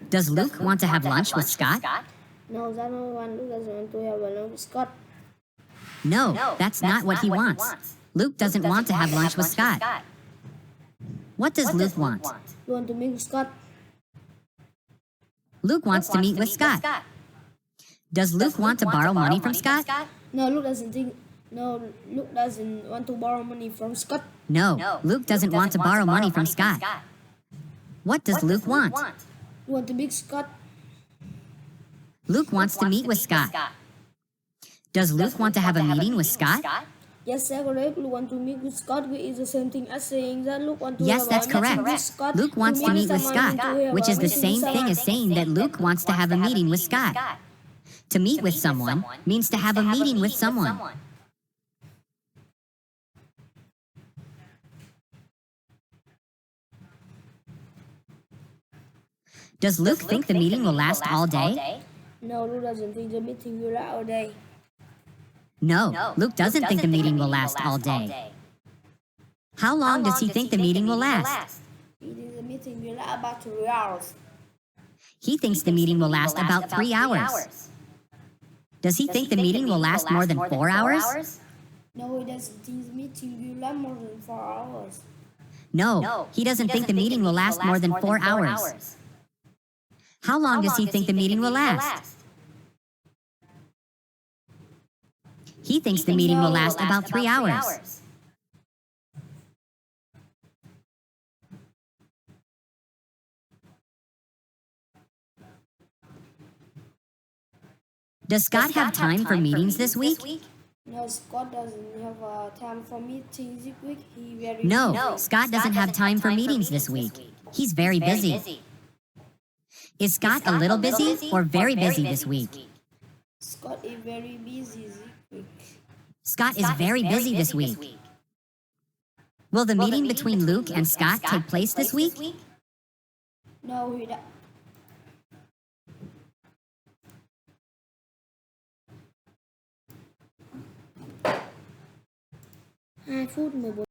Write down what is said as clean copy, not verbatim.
Does Luke want to have lunch with Scott? No, that no one. Luke doesn't want to have lunch with Scott. No, that's not what he wants. Luke doesn't want to have lunch with Scott. What does Luke want? You want to meet with Scott? Luke wants to meet with Scott. Does Luke want to borrow money from Scott? No, Luke doesn't think. No, Luke doesn't want to borrow money from Scott. No, Luke doesn't want to borrow money from Scott. What does Luke want? You want to meet Scott? Luke wants to meet with Scott. Does Luke want to have a meeting with Scott? Yes, that's correct. Luke want to meet with Scott, which is the same thing as saying that Luke want to Yes, have that's a meeting correct. with Scott. Luke wants to meet with Scott, which is the same thing as saying that Luke wants to have a meeting with Scott. To meet with someone means to have a meeting with someone. Does Luke think the meeting will last all day? No, Luke doesn't think the meeting will last all day. No, Luke doesn't think the meeting will last all day. How long does he think the meeting will last? He thinks the meeting will last about 3 hours. He thinks the meeting will last about 3 hours. Does he think the meeting will last more than 4 hours? No, he doesn't think the meeting will last more than 4 hours. No, he doesn't think the meeting will last more than 4 hours. How long does he think the meeting will last? He thinks the meeting will last about 3 hours. Does Scott have time for meetings this week? No, Scott doesn't have time for meetings this week. No, Scott doesn't have time for meetings this week. He's very busy. Is Scott a little busy or very busy this week? Scott is very busy this week. Scott is very busy this week. Will the meeting between Luke and Scott take place this week? No, he doesn't. 2 phút 14